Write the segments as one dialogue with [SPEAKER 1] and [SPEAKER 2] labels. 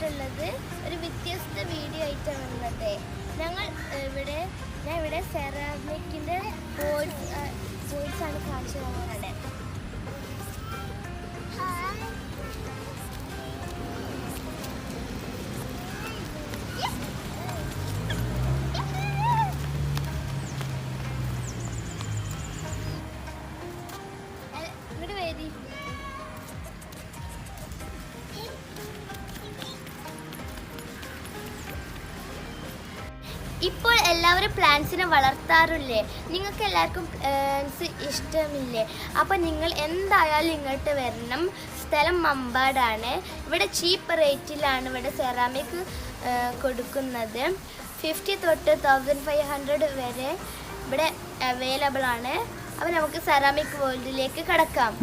[SPEAKER 1] വന്നിട്ടുള്ളത് ഒരു വ്യത്യസ്ത വീഡിയോ ആയിട്ടാണ് വന്നത്. ഞാൻ ഇവിടെ സെറാമിക്കിൻ്റെ ബോർഡ്സ് ആണ് കാണിച്ചു തന്നത്. ഇപ്പോൾ എല്ലാവരും പ്ലാന്റ്സിനെ വളർത്താറില്ലേ? നിങ്ങൾക്ക് എല്ലാവർക്കും പ്ലാന്റ്സ് ഇഷ്ടമില്ലേ? അപ്പോൾ നിങ്ങൾ എന്തായാലും ഇങ്ങോട്ട് വരണം. സ്ഥലം മമ്പാടാണ്. ഇവിടെ ചീപ്പ് റേറ്റിലാണ് ഇവിടെ സെറാമിക് കൊടുക്കുന്നത്. 50 തൊട്ട് 1500 വരെ ഇവിടെ അവൈലബിൾ ആണ്. അപ്പോൾ നമുക്ക് സെറാമിക് വേൾഡിലേക്ക് കടക്കാം.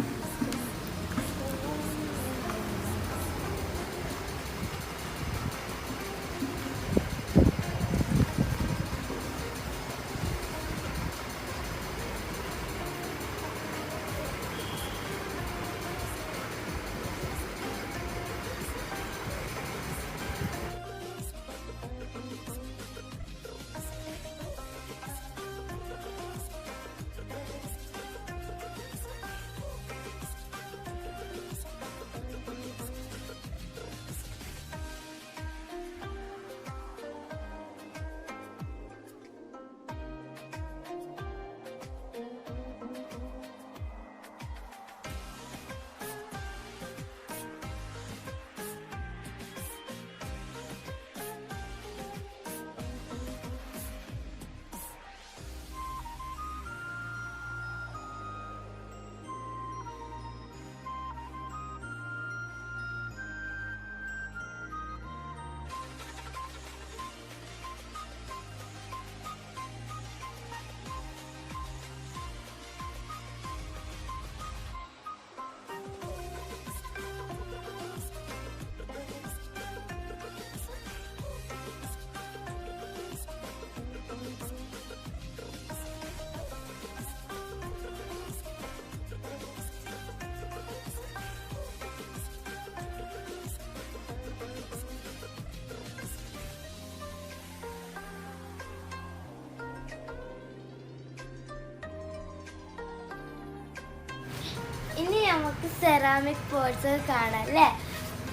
[SPEAKER 1] ഇനി നമുക്ക് സെറാമിക് പോട്ട്സ് കാണാം അല്ലേ?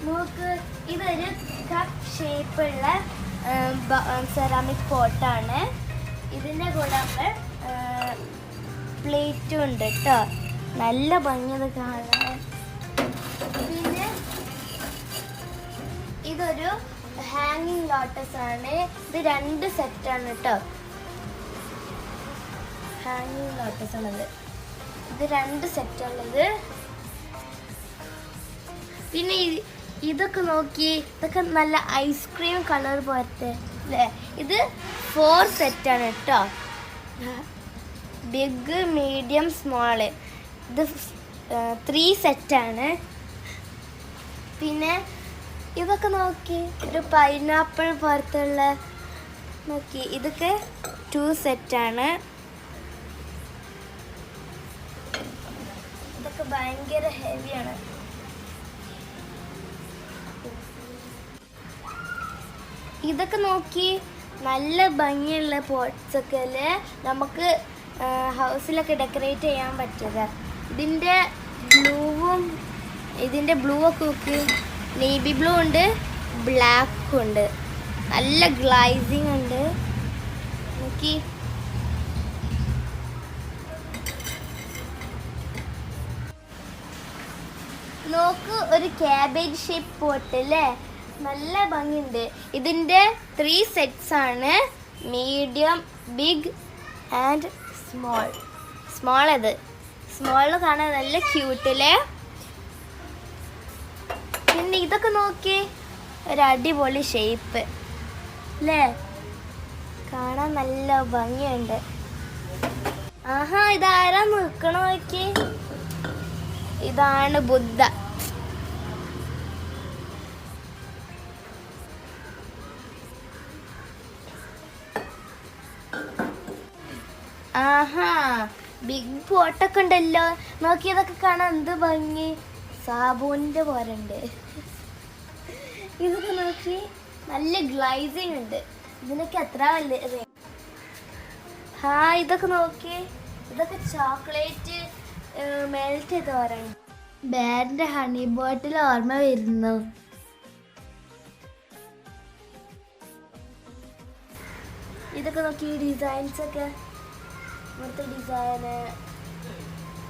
[SPEAKER 1] നമുക്ക് ഇതൊരു കപ്പ് ഷേപ്പുള്ള സെറാമിക് പോട്ടാണ്. ഇതിൻ്റെ കൂടെ നമ്മൾ പ്ലേറ്റും ഉണ്ട് കേട്ടോ. നല്ല ഭംഗിയത് കാണാൻ. പിന്നെ ഇതൊരു ഹാങ്ങിങ് ലോട്ടസ് ആണ്. ഇത് 2 സെറ്റാണ് കേട്ടോ. ഹാങ്ങിങ് ലോട്ടസ് ആണത്. ഇത് 2 സെറ്റുള്ളത്. പിന്നെ ഇതൊക്കെ നോക്കി, ഇതൊക്കെ നല്ല ഐസ്ക്രീം കളർ പോലത്തെ അല്ലേ? ഇത് 4 സെറ്റാണ് കേട്ടോ. Big, medium, small. ഇത് 3 സെറ്റാണ്. പിന്നെ ഇതൊക്കെ നോക്കി, ഒരു പൈനാപ്പിൾ പോലത്തുള്ള നോക്കി, ഇതൊക്കെ 2 സെറ്റാണ്. ഇതൊക്കെ ഭയങ്കര ഹെവിയാണ്. ഇതൊക്കെ നോക്കി, നല്ല ഭംഗിയുള്ള പോട്ട്സൊക്കെ അല്ലേ നമുക്ക് ഹൗസിലൊക്കെ ഡെക്കറേറ്റ് ചെയ്യാൻ പറ്റുക. ഇതിൻ്റെ ബ്ലൂ ഒക്കെ നോക്കി, നേവി ബ്ലൂ ഉണ്ട്, ബ്ലാക്കും ഉണ്ട്. നല്ല ഗ്ലൈസിങ് ഉണ്ട് നോക്കി. നോക്ക്, ഒരു ക്യാബേജ് ഷേപ്പ് പോട്ട് അല്ലേ? നല്ല ഭംഗിയുണ്ട്. ഇതിൻ്റെ 3 സെറ്റ്സ് ആണ്. Medium, big and small. Small കാണാൻ നല്ല ക്യൂട്ടില്ലേ? പിന്നെ ഇതൊക്കെ നോക്കി, ഒരു അടിപൊളി ഷേപ്പ് അല്ലേ? കാണാൻ നല്ല ഭംഗിയുണ്ട്. ആഹാ, ഇതാരാ നിൽക്കണ നോക്കി? ഇതാണ് ബുദ്ധ. ആഹാ, ബിഗ് പോട്ടൊക്കെ ഉണ്ടല്ലോ. നോക്കിയതൊക്കെ കാണാൻ എന്ത് ഭംഗി. സാബൂനിൻ്റെ പോലെ ഉണ്ട്. ഇതൊക്കെ നോക്കി നല്ല ഗ്ലൈസിങ് ഉണ്ട്. ഇതിനൊക്കെ എത്ര വലിയ ഇതൊക്കെ നോക്കി. ഇതൊക്കെ ചോക്ലേറ്റ് മെൽറ്റ് ചെയ്ത് പറയും. ബാഡിന്റെ ഹണി ബോട്ടിൽ ഓർമ്മ വരുന്നു. ഇതൊക്കെ നോക്കി ഡിസൈൻസ് ഒക്കെ ഇവിടുത്തെ ഡിസൈന്.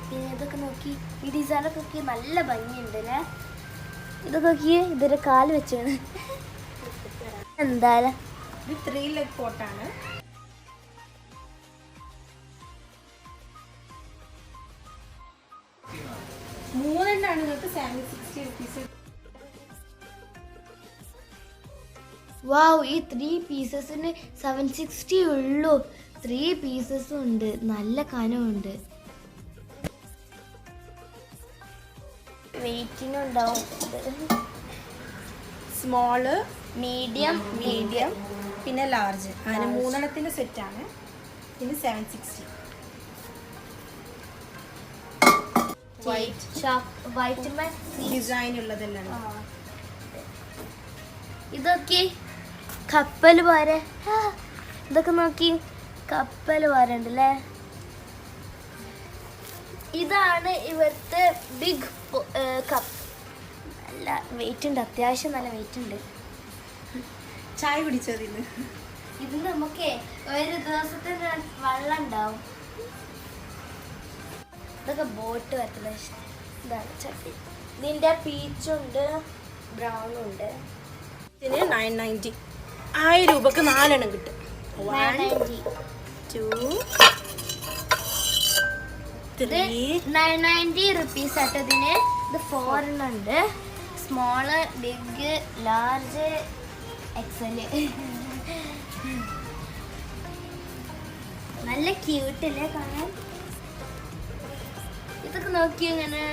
[SPEAKER 1] പിന്നെ ഇതൊക്കെ നോക്കി ഈ ഡിസൈനൊക്കെ നോക്കി നല്ല ഭംഗിയുണ്ട് അല്ലേ. ഇതൊക്കെ നോക്കി ഇതൊരു കാല് വെച്ചാണ്. എന്തായാലും
[SPEAKER 2] ഇത് 3 leg പോട്ടാണ്. മൂന്നെണ്ണാണ് നിങ്ങൾക്ക് 760 rupees.
[SPEAKER 1] വാവ്, ഈ 3 പീസസിന് 760 ഉള്ളൂ. 3 പീസസും ഉണ്ട്, നല്ല കനമുണ്ട്. വെയിറ്റിനും ഉണ്ടാവും.
[SPEAKER 2] സ്മോള്,
[SPEAKER 1] മീഡിയം
[SPEAKER 2] പിന്നെ ലാർജ്. അങ്ങനെ 3 സെറ്റാണ്. പിന്നെ 760.
[SPEAKER 1] വൈറ്റ്
[SPEAKER 2] ഡിസൈൻ ഉള്ളതെല്ലാം.
[SPEAKER 1] ഇതൊക്കെ കപ്പൽ പോലെ. ഇതൊക്കെ നോക്കി കപ്പൽ പോലെ ഉണ്ടല്ലേ. ഇതാണ് ഇവിടുത്തെ ബിഗ് കപ്പ്. നല്ല വെയിറ്റ് ഉണ്ട്, അത്യാവശ്യം നല്ല വെയിറ്റ് ഉണ്ട്.
[SPEAKER 2] ചായ കുടിച്ചതിന്
[SPEAKER 1] ഇത് നമുക്ക് ഒരു ദിവസത്തിന് വെള്ളം ഉണ്ടാവും. ഇതൊക്കെ ബോട്ട് വരത്തില്ല. ഇതാണ് ചട്ടി. ഇതിൻ്റെ പീച്ചുണ്ട്, ബ്രൗണും ഉണ്ട്.
[SPEAKER 2] ഇതിന് 990. 1000 രൂപക്ക് 4 എണ്ണം കിട്ടും. 1 2 3.
[SPEAKER 1] 990 റുപ്പീസ് ആട്ടോ ഇതിന്. ഇത് 4 എണ്ണം ഉണ്ട്. Small, big, large, XL. നല്ല ക്യൂട്ടല്ലേ കാണാൻ. ഇതൊക്കെ നോക്കി ഇങ്ങനെ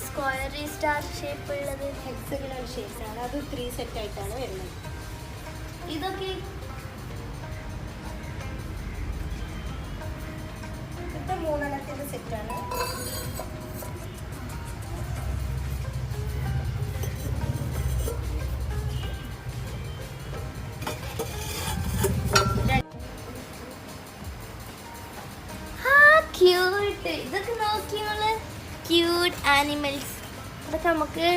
[SPEAKER 1] സ്ക്വയർ സ്റ്റാർ ഷേപ്പ് ഉള്ളത്.
[SPEAKER 2] ഹെക്സഗണൽ ഷേപ്സ് ആണ്. അത് 3 സെറ്റ് ആയിട്ടാണ് വരുന്നത്.
[SPEAKER 1] ഇതൊക്കെ
[SPEAKER 2] ഇത് 3 എണ്ണത്തിന്റെ സെറ്റാണ്.
[SPEAKER 1] ക്യൂട്ട്. ഇതൊക്കെ നോക്കി നമ്മള് ക്യൂട്ട് ആനിമൽസ്. ഇതൊക്കെ നമുക്ക്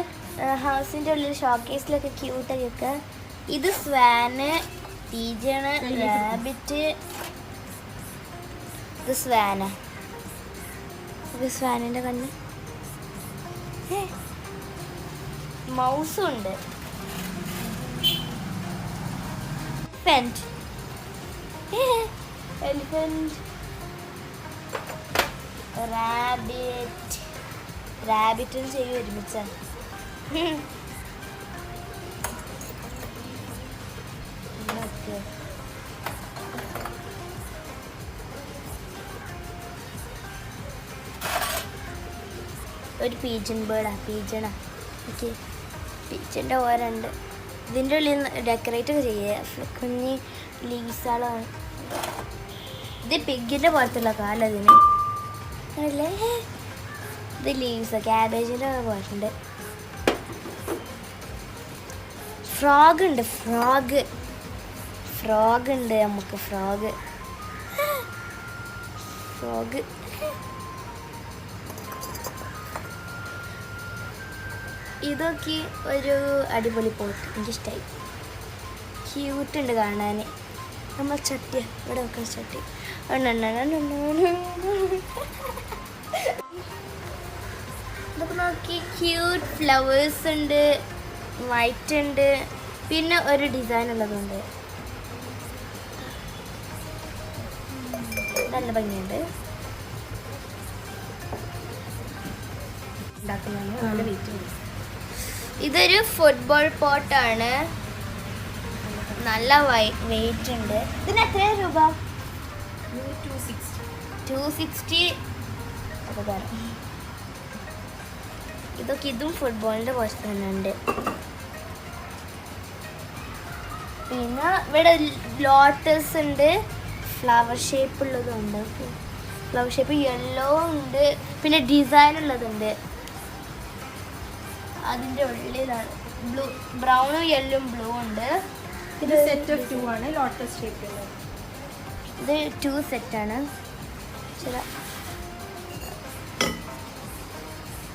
[SPEAKER 1] ഹൗസിൻ്റെ ഉള്ളിൽ ഷോക്കേസിലൊക്കെ ക്യൂട്ടൊക്കെ വെക്കാം. ഇത് സ്വാന്, പീജണ്, റാബിറ്റ്. ഇത് സ്വാനാ. ഇത് സ്വാനിൻ്റെ കണ്ണ്. മൗസും ഉണ്ട്. എലിഫന്റ്, റാബിറ്റും ചെയ്യും ഒരുമിച്ചാണ്. ഒരു പീജൻ ബേർഡാ, പീജണാ. ഓക്കെ, പീജൻ്റെ ഓരുണ്ട്. ഇതിൻ്റെ ഉള്ളിൽ ഡെക്കറേറ്റ് ഒക്കെ ചെയ്യുക. കുഞ്ഞി ലീവ്സാളാണ്. ഇത് പിഗിൻ്റെ പുറത്തുള്ള കാലം അതിന് അല്ലേ. ഇത് ലീവ്സ് ക്യാബേജിൻ്റെ പോയിട്ടുണ്ട്. ഫ്രോഗ് ഉണ്ട്. ഫ്രോഗ് ഉണ്ട് നമുക്ക്. ഫ്രോഗ് ഇതൊക്കെ ഒരു അടിപൊളി പോട്ട്. എനിക്കിഷ്ടമായി. ക്യൂട്ടുണ്ട് കാണാൻ. നമ്മൾ ചട്ടി ഇവിടെ വെക്കുന്ന ചട്ടി. ഇതൊക്കെ നോക്കി ക്യൂട്ട് ഫ്ലവേഴ്സ് ഉണ്ട്. വൈറ്റ് ഉണ്ട്. പിന്നെ ഒരു ഡിസൈൻ ഉള്ളതുണ്ട്. നല്ല ഭംഗിയുണ്ട്.
[SPEAKER 2] നല്ല വെയിറ്റ് ഉണ്ട്.
[SPEAKER 1] ഇതൊരു ഫുട്ബോൾ പോട്ടാണ്. നല്ല വെയിറ്റ് ഉണ്ട്. ഇതിന് എത്ര രൂപ? 260. ഇതും ഫുട്ബോളിൻ്റെ പോസ്റ്റ് തന്നെ ഉണ്ട്. പിന്നെ ഇവിടെ ലോട്ടസ് ഉണ്ട്. ഫ്ലവർ ഷേപ്പ് ഉള്ളതുണ്ട്. ഫ്ലവർ ഷേപ്പ് യെല്ലോ ഉണ്ട്. പിന്നെ ഡിസൈൻ ഉള്ളതുണ്ട്. അതിൻ്റെ ഉള്ളിലാണ് ബ്ലൂ ബ്രൗണും യെല്ലും ബ്ലൂ ഉണ്ട്.
[SPEAKER 2] ഇത് സെറ്റ് ഓഫ് 2 ആണ്, ലോട്ടസ് ഷേപ്പിലുള്ളത്.
[SPEAKER 1] ഇത് 2 സെറ്റാണ്.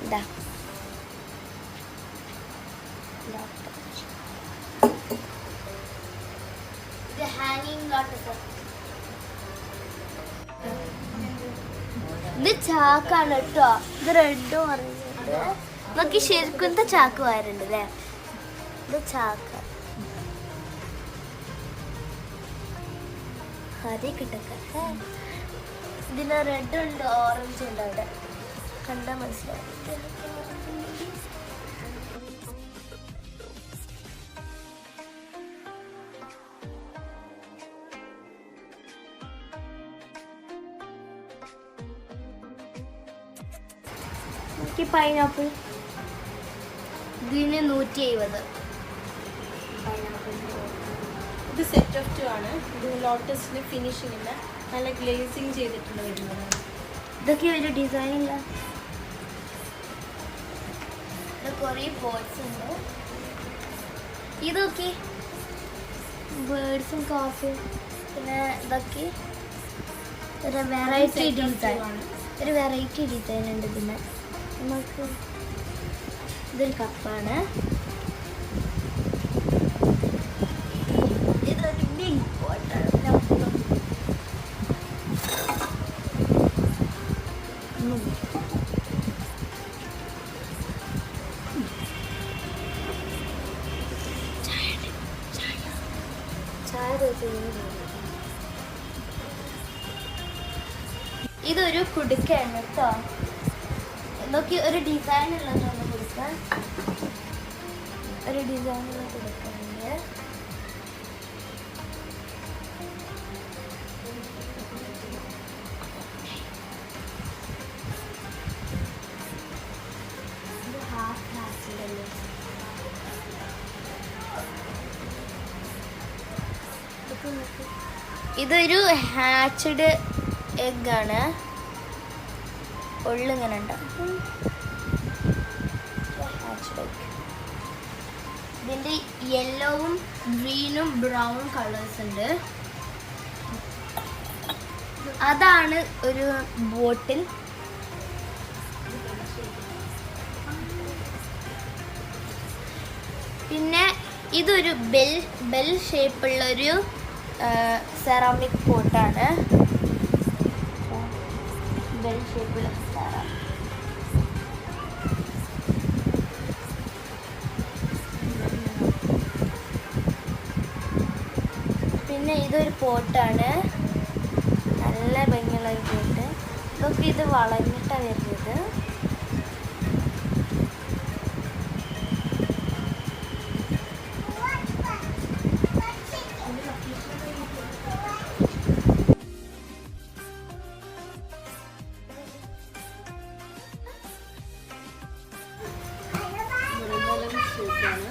[SPEAKER 1] ഇതാ ഇത് ഹാങ്ങിങ് ലോട്ടസ്. ഇത് ചാക്കാണ് കേട്ടോ. ഇത് റെഡും ഓറഞ്ചുണ്ട്. നോക്കി ശരിക്കും ചാക്ക് വാരുണ്ട് അല്ലേ. ഇത് ചാക്ക അതേ കിട്ടൊക്കെ. ഇതിന് റെഡ് ഉണ്ട്, ഓറഞ്ച് ഉണ്ട്. അവിടെ കണ്ടാൽ മനസ്സിലാവും. പൈനാപ്പിൾ ഇതിന് 170.
[SPEAKER 2] ഇത് സെറ്റ് ഓഫ് 2 ആണ്. ഇത് ലോട്ടസിന് ഫിനിഷിംഗ് ഇല്ല, നല്ല ഗ്ലേസിങ് ചെയ്തിട്ടുണ്ട് വരുന്നതാണ്.
[SPEAKER 1] ഇതൊക്കെ ഒരു ഡിസൈൻ ഇല്ല. കുറേ പോട്ട്സ് ഉണ്ട്. ഇതൊക്കെ ബേർഡ്സും കാഫും. പിന്നെ ഇതൊക്കെ ഒരു വെറൈറ്റി ഡിസൈൻ ഉണ്ട്. പിന്നെ നമുക്ക് ഇതൊരു കപ്പാണ്. ഇതൊരു ബിഗ് പോട്ടാണ്. ഇതൊരു കുടുക്കയാണ് കേട്ടോ. നോക്കി ഒരു ഡിസൈൻ ഉള്ളതാണ് കൊടുക്കാൻ. ഒരു ഡിസൈനുള്ള കൊടുക്കുന്നുണ്ട്. ഇതൊരു ഹാച്ച്ഡ് എഗ്ഗാണ്. ഉള്ളിങ്ങനെ ഉണ്ടാവും. ഇതിൻ്റെ യെല്ലോവും ഗ്രീനും ബ്രൗൺ കളേഴ്സ് ഉണ്ട്. അതാണ് ഒരു ബോട്ടിൽ. പിന്നെ ഇതൊരു ബെൽ ഷേപ്പുള്ളൊരു സെറാമിക് പോട്ടാണ്. ബെൽ ഷേപ്പുള്ള പിന്നെ ഇതൊരു പോട്ടാണ്. നല്ല ഭംഗിയുള്ള ഒരു പോട്ട്. ഇതൊക്കെ ഇത് വളഞ്ഞിട്ടാണ് വരുന്നത്.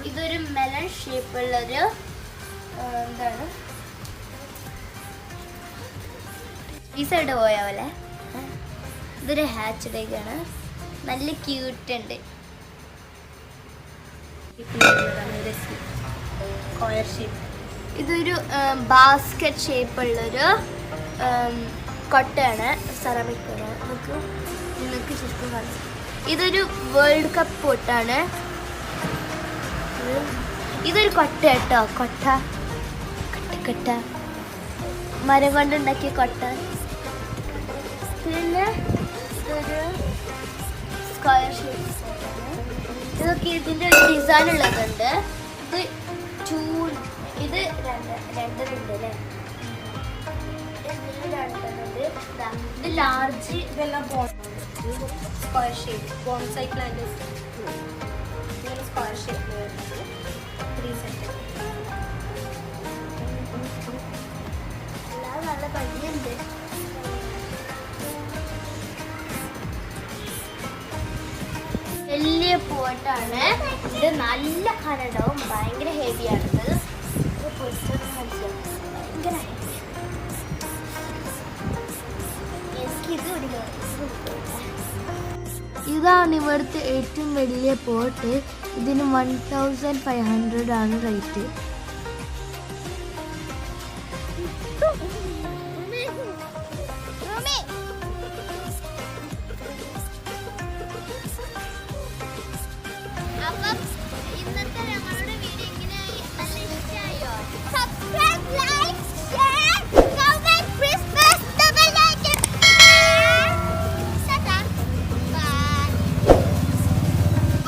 [SPEAKER 1] ഇതൊരു മെലൺ ഷേപ്പുള്ളൊരു എന്താണ് ഈ സൈഡ് പോയ പോലെ. ഇതൊരു ഹാച്ച്ഡ് എഗ്ഗാണ്. നല്ല ക്യൂട്ട് ഉണ്ട്. ഇതൊരു ബാസ്ക്കറ്റ് ഷേപ്പുള്ളൊരു കൊട്ടയാണ്. സെറാമിക് നമുക്ക് ശരിക്കും കാണാം. ഇതൊരു വേൾഡ് കപ്പ് പോട്ടാണ്. ഇതൊരു കൊട്ട കേട്ടോ. കൊട്ട മരം കൊണ്ടുണ്ടാക്കിയ കൊട്ട. പിന്നെ ഇതൊരു സ്ക്വയർ ഷേപ്പ്. ഇതൊക്കെ ഇതിൻ്റെ ഒരു ഡിസൈൻ ഉള്ളതുണ്ട്. ഇത് രണ്ടെണ്ണുണ്ട് അല്ലേ. രണ്ടെണ്ണുണ്ട്. ഇത് ലാർജ്.
[SPEAKER 2] ഇതെല്ലാം square shape bonsai plant. Square shape 3 set.
[SPEAKER 1] നല്ല ഭംഗിയുണ്ട്. വലിയ പോട്ടാണ് ഇത്. നല്ല കനടവും ഭയങ്കര ഹെവിയാണിത്. ഭയങ്കര ഹെവി. എനിക്കിത് ഇതാണ് ഇവിടുത്തെ ഏറ്റവും വലിയ പോട്ട്. ഇതിന് 1500 ആണ് റേറ്റ്. അപ്പം